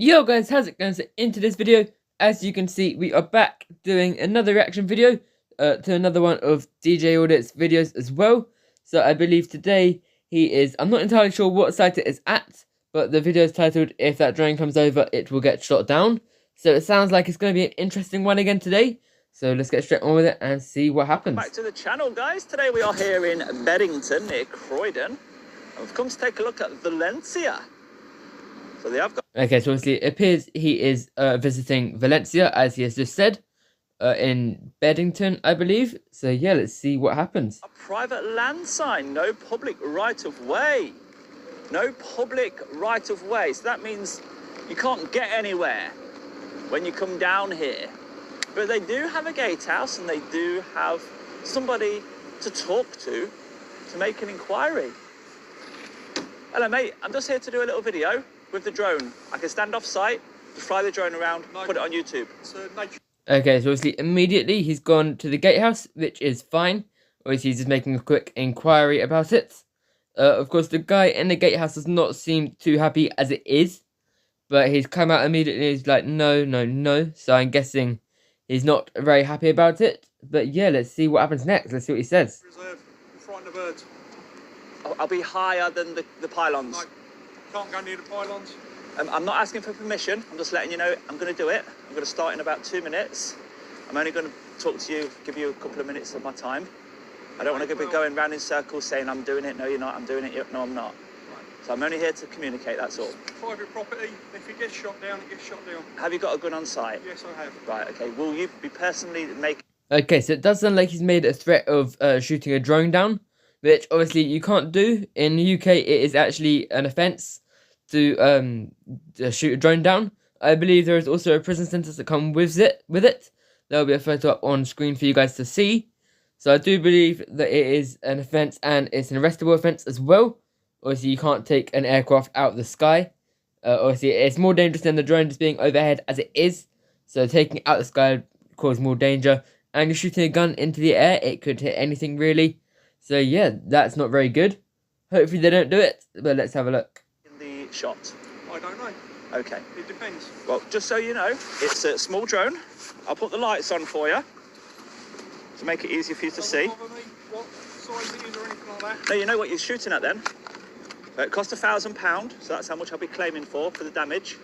Yo guys, how's it going? So into this video, as you can see, we are back doing another reaction video to another one of DJ Audits videos as well. So I believe today I'm not entirely sure what site it is at, but the video is titled, "If that drone comes over, it will get shot down." So it sounds like it's going to be an interesting one again today. So let's get straight on with it and see what happens. Welcome back to the channel, guys. Today we are here in Beddington near Croydon. And we've come to take a look at Valencia. So they have got... Okay, so obviously it appears he is visiting Valencia, as he has just said, in Beddington, I believe. So yeah, let's see what happens. a private land sign, no public right of way. No public right of way. So that means you can't get anywhere when you come down here. But they do have a gatehouse and they do have somebody to talk to make an inquiry. Hello, mate. I'm just here to do a little video with the drone. I can stand off site, just fly the drone around, put it on YouTube. Okay, so obviously immediately he's gone to the gatehouse, which is fine. Obviously he's just making a quick inquiry about it. Of course, the guy in the gatehouse does not seem too happy as it is, but he's come out immediately and he's like, no, no, no. So I'm guessing he's not very happy about it. But yeah, let's see what happens next. Let's see what he says. Reserve, in front of the birds. I'll be higher than the pylons. No, can't go near the pylons. I'm not asking for permission. I'm just letting you know I'm going to do it. I'm going to start in about 2 minutes. I'm only going to talk to you, give you a couple of minutes of my time. I don't want to be going round in circles saying I'm doing it. No, you're not. I'm doing it. No, I'm not. Right. So I'm only here to communicate. That's all. Private property. If it gets shot down, it gets shot down. Have you got a gun on site? Yes, I have. Right. Okay. Will you be personally making... Okay, so it does sound like he's made a threat of shooting a drone down, which obviously you can't do. In the UK, it is actually an offence to shoot a drone down. I believe there is also a prison sentence that comes with it. There will be a photo up on screen for you guys to see. So I do believe that it is an offence and it's an arrestable offence as well. Obviously, you can't take an aircraft out of the sky. Obviously, it's more dangerous than the drone just being overhead as it is. So taking it out of the sky causes more danger. And you're shooting a gun into the air, it could hit anything really. So yeah, that's not very good. Hopefully they don't do it, but let's have a look. in the shot? I don't know. Okay. It depends. Well, just so you know, it's a small drone. I'll put the lights on for you to make it easier for you to see. Don't bother me what size it is or anything like that. No, you know what you're shooting at then. It cost £1,000, so that's how much I'll be claiming for the damage.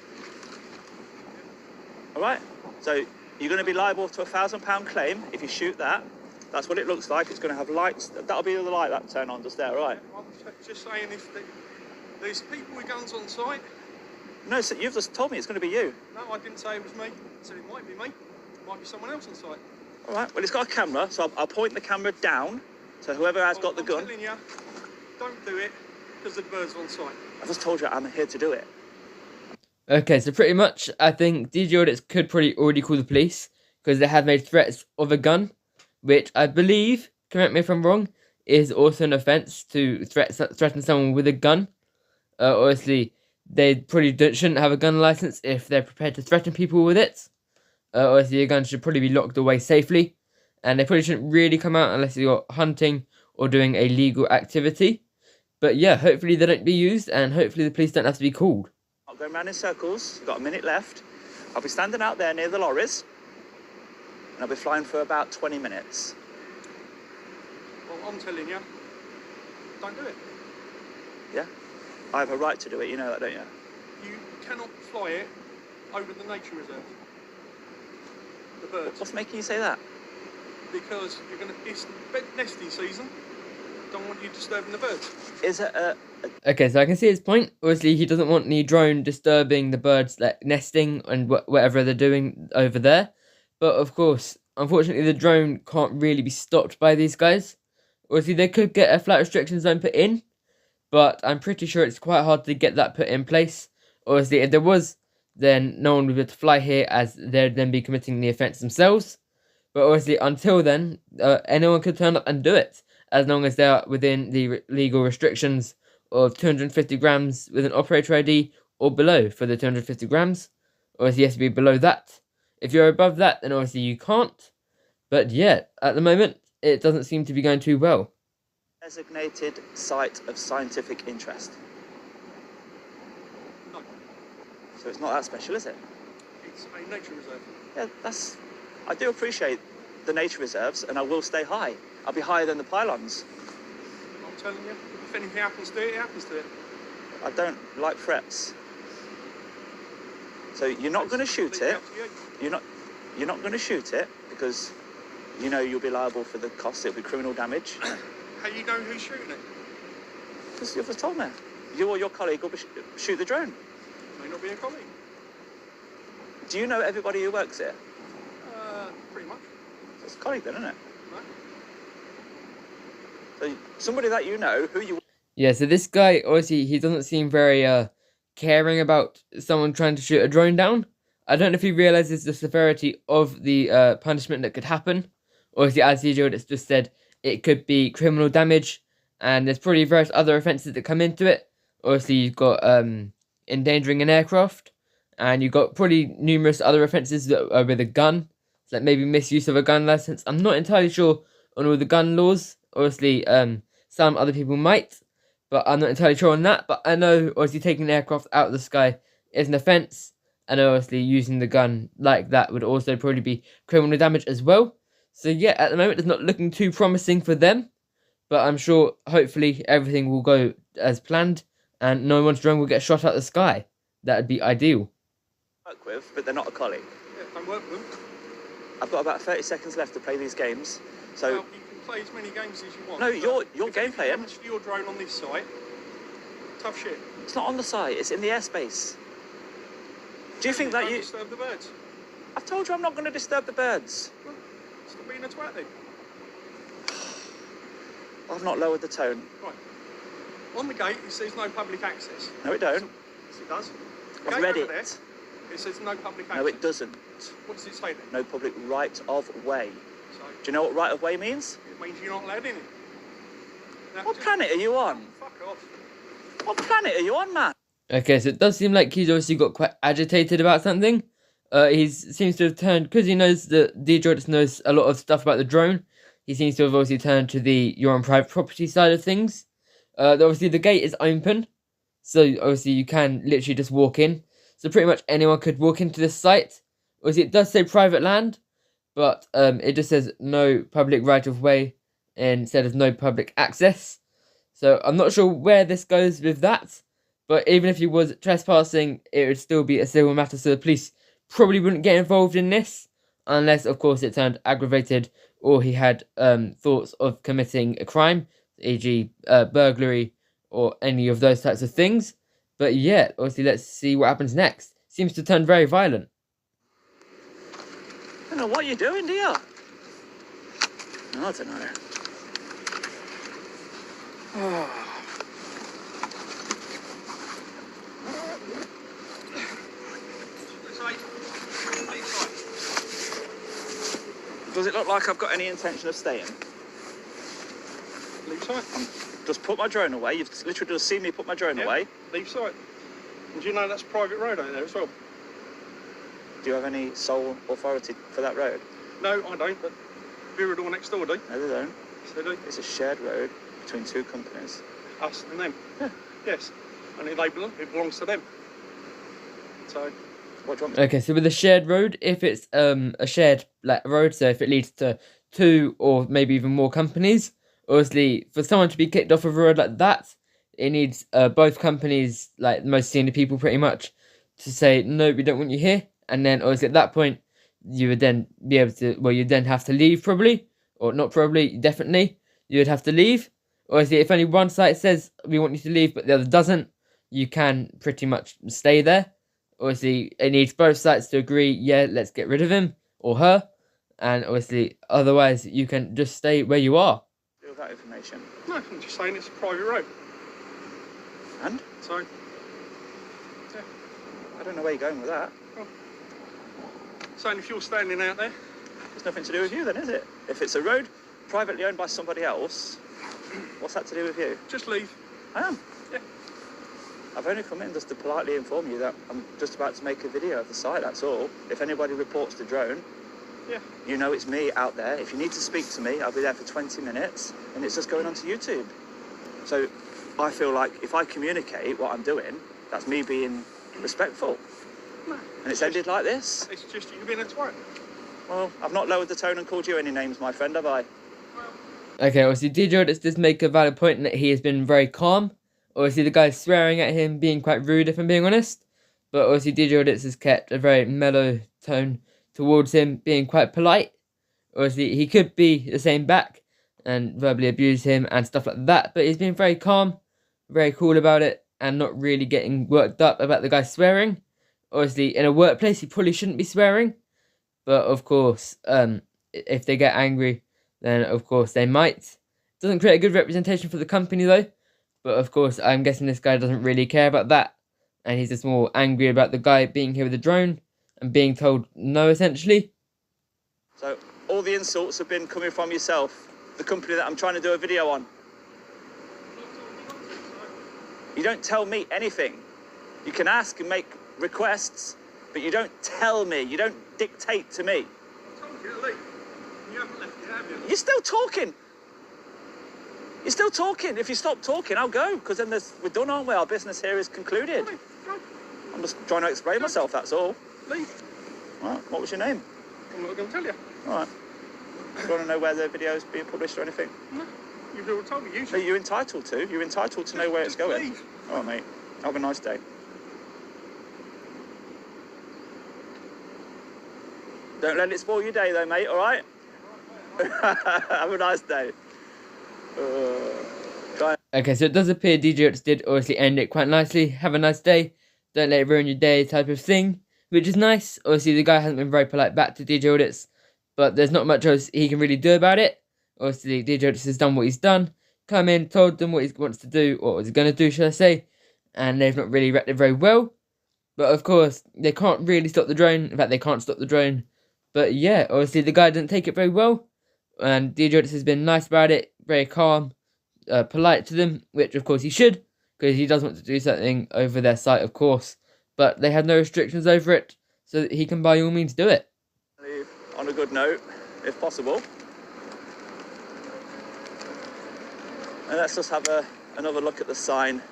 All right. So you're going to be liable to £1,000 claim if you shoot that. That's what it looks like. It's going to have lights. That'll be the light that turn on just there, right? I'm just saying if there's people with guns on site. No, so you've just told me it's going to be you. No, I didn't say it was me. I said it might be me. It might be someone else on site. All right. Well, it's got a camera, so I'll point the camera down. So whoever has got the gun. I'm telling you, don't do it because the birds are on site. I just told you I'm here to do it. Okay, so pretty much, I think DJ Audits could probably already call the police, because they have made threats of a gun, which I believe, correct me if I'm wrong, is also an offence to threaten someone with a gun. Obviously, they probably shouldn't have a gun license if they're prepared to threaten people with it. Obviously, a gun should probably be locked away safely, and they probably shouldn't really come out unless you're hunting or doing a legal activity. But yeah, hopefully they don't be used, and hopefully the police don't have to be called. I'm going round in circles. Got a minute left. I'll be standing out there near the lorries, and I'll be flying for about 20 minutes. Well, I'm telling you, don't do it. Yeah? I have a right to do it, you know that, don't you? You cannot fly it over the nature reserve. The birds. What's making you say that? Because it's bed nesting season. Don't want you disturbing the birds. Is it a... Okay, so I can see his point. Obviously, he doesn't want the drone disturbing the birds like nesting and whatever they're doing over there. But of course, unfortunately, the drone can't really be stopped by these guys. Obviously, they could get a flight restriction zone put in, but I'm pretty sure it's quite hard to get that put in place. Obviously, if there was, then no one would be able to fly here, as they'd then be committing the offence themselves. But obviously, until then, anyone could turn up and do it, as long as they are within the legal restrictions of 250 grams with an operator ID or below for the 250 grams. Obviously, you have to be below that. If you're above that, then obviously you can't. But yeah, at the moment, it doesn't seem to be going too well. designated site of scientific interest? No. So it's not that special, is it? It's a nature reserve. Yeah, I do appreciate the nature reserves, and I will stay high. I'll be higher than the pylons. I'm telling you, if anything happens to it, it happens to it. I don't like threats. So you're not going to shoot it. You're not going to shoot it because you know you'll be liable for the costs. It'll be criminal damage. How you know who's shooting it? Because you've just told me. You or your colleague will shoot the drone. May not be a colleague. Do you know everybody who works here? Pretty much. It's a colleague then, isn't it? No. So somebody that you know, who you... Yeah, so this guy, obviously, he doesn't seem very caring about someone trying to shoot a drone down. I don't know if he realizes the severity of the punishment that could happen. Obviously, as usual, it's just said it could be criminal damage, and there's probably various other offences that come into it. Obviously, you've got endangering an aircraft, and you've got probably numerous other offences that are with a gun, so like maybe misuse of a gun license. I'm not entirely sure on all the gun laws. Obviously, some other people might, but I'm not entirely sure on that. But I know, obviously, taking an aircraft out of the sky is an offence, and obviously using the gun like that would also probably be criminal damage as well. So yeah, at the moment, it's not looking too promising for them, but I'm sure, hopefully, everything will go as planned, and no one's drone will get shot out of the sky. That would be ideal. ...work with, but they're not a colleague. Yeah, don't work with them. I've got about 30 seconds left to play these games, so... Well, you can play as many games as you want. No, you're game playing. If happens to your drone on this site, tough shit. It's not on the site, it's in the airspace. Do you think that Don't you... disturb the birds. I've told you I'm not going to disturb the birds. Well, stop being a twat then. I've not lowered the tone. Right. On the gate, it says no public access. No, it don't. Yes, it does. The I've gate read over it. There, it says no public access. No, it doesn't. What does it say then? No public right of way. So, Do you know what right of way means? it means you're not allowed in it. Now, What just- planet are you on? Fuck off. What planet are you on, man? Okay, so it does seem like he's obviously got quite agitated about something. He seems to have turned, because he knows that DJs knows a lot of stuff about the drone, he seems to have obviously turned to the you're on private property side of things. Obviously the gate is open, so obviously you can literally just walk in. So pretty much anyone could walk into this site. Obviously it does say private land, but it just says no public right of way instead of no public access. So I'm not sure where this goes with that, but even if he was trespassing, it would still be a civil matter, so the police probably wouldn't get involved in this, unless of course it turned aggravated or he had thoughts of committing a crime, e.g. Burglary or any of those types of things. But yeah, obviously let's see what happens next. Seems to turn very violent. I don't know what you're doing, do you? I don't know. Does it look like I've got any intention of staying? Leave site. Just put my drone away. You've literally just seen me put my drone away. Leave site. And do you know that's private road out there as well? Do you have any sole authority for that road? No, I don't, but Viridor next door do. No, they don't. Yes, they do. It's a shared road between two companies. Us and them. Yeah. Yes. And it belongs to them. So, What do you want me Okay, so with a shared road, if it's a shared road, so if it leads to two or maybe even more companies, obviously for someone to be kicked off of a road like that, it needs both companies, like the most senior people pretty much, to say no, we don't want you here. And then obviously at that point, you would then be able to, well, you'd then have to leave probably, or not probably, definitely, you would have to leave. Obviously, if only one side says we want you to leave, but the other doesn't, you can pretty much stay there. Obviously, it needs both sides to agree, yeah, let's get rid of him or her. And obviously, otherwise, you can just stay where you are. do with that information? no, I'm just saying it's a private road. And? So, yeah. I don't know where you're going with that. Saying if you're standing out there, It's nothing to do with you then, is it? If it's a road privately owned by somebody else, what's that to do with you? just leave. I am. Yeah. I've only come in just to politely inform you that I'm just about to make a video of the site, that's all. If anybody reports the drone, Yeah. you know it's me out there. If you need to speak to me, I'll be there for 20 minutes and it's just going onto YouTube. So I feel like if I communicate what I'm doing, that's me being respectful. No. And it's ended like this? It's just you've been a twat. Well, I've not lowered the tone and called you any names, my friend, have I? Okay, obviously DJ Audits does make a valid point in that he has been very calm. Obviously the guy's swearing at him, being quite rude if I'm being honest. But obviously DJ Audits has kept a very mellow tone towards him, being quite polite. Obviously he could be the same back and verbally abuse him and stuff like that. But he's been very calm, very cool about it, and not really getting worked up about the guy swearing. Obviously in a workplace he probably shouldn't be swearing. But of course, if they get angry, then of course they might. Doesn't create a good representation for the company though. But of course, I'm guessing this guy doesn't really care about that. And he's just more angry about the guy being here with the drone and being told no, essentially. So, all the insults have been coming from yourself, the company that I'm trying to do a video on. You don't tell me anything. You can ask and make requests, but you don't tell me. You don't dictate to me. I told you to leave. You haven't left it, have you? You're still talking. You're still talking. If you stop talking, I'll go, because then we're done, aren't we? Our business here is concluded. Go. I'm just trying to explain myself, that's all. Leave. All right, what was your name? I'm not going to tell you. All right. Do you want to know where the video is being published or anything? No. You've already told me. You No, should. you're entitled to. You're entitled to know where it's going. Leave. All right, mate. Have a nice day. Don't let it spoil your day, though, mate, all right? Have a nice day. Okay, so it does appear DJ Audits did obviously end it quite nicely. Have a nice day. Don't let it ruin your day type of thing. Which is nice. Obviously, the guy hasn't been very polite back to DJ Audits. But there's not much else he can really do about it. Obviously, DJ Audits has done what he's done. Come in, told them what he wants to do, or what he's going to do, should I say. And they've not really reacted very well. But of course, they can't really stop the drone. In fact, they can't stop the drone. But yeah, obviously the guy didn't take it very well. And DJ Audits has been nice about it, very calm, polite to them, which of course he should, because he does want to do something over their site, of course. But they had no restrictions over it, so that he can by all means do it. Leave on a good note, if possible. And let's just have another look at the sign.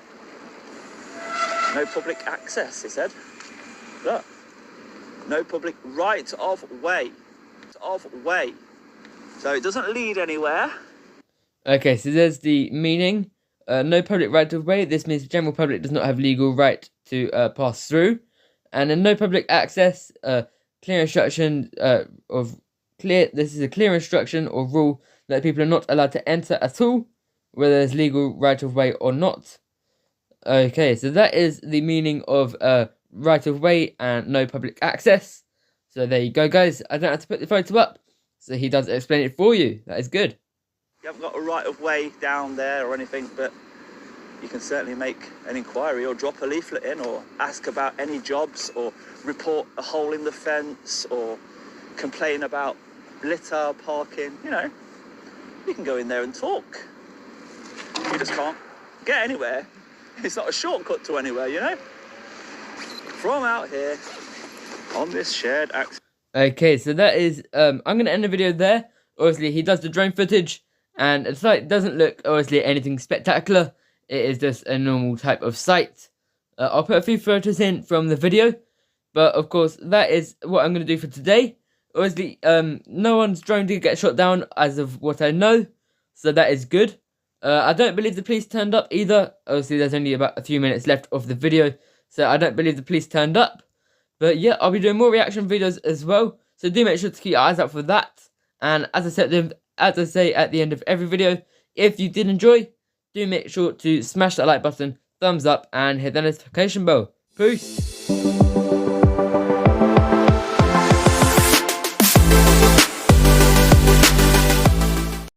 No public access, he said. Look. No public right of way. So it doesn't lead anywhere. Okay, so there's the meaning. No public right of way. This means the general public does not have legal right to pass through. And then no public access. Clear instruction This is a clear instruction or rule that people are not allowed to enter at all, whether there's legal right of way or not. Okay, so that is the meaning of right of way and no public access. So there you go, guys. I don't have to put the photo up, so he does explain it for you. That is good. You haven't got a right of way down there or anything, but you can certainly make an inquiry or drop a leaflet in or ask about any jobs or report a hole in the fence or complain about litter, parking, you know. You can go in there and talk. You just can't get anywhere. It's not a shortcut to anywhere, you know. From out here on this shared access. Okay, so that is, I'm going to end the video there. Obviously, he does the drone footage, and the site doesn't look, obviously, anything spectacular. It is just a normal type of site. I'll put a few photos in from the video, but of course, that is what I'm going to do for today. Obviously, no one's drone did get shot down as of what I know, so that is good. I don't believe the police turned up either. Obviously, there's only about a few minutes left of the video, so I don't believe the police turned up. But yeah, I'll be doing more reaction videos as well, so do make sure to keep your eyes out for that. And as I say at the end of every video, if you did enjoy, do make sure to smash that like button, thumbs up, and hit the notification bell. Peace!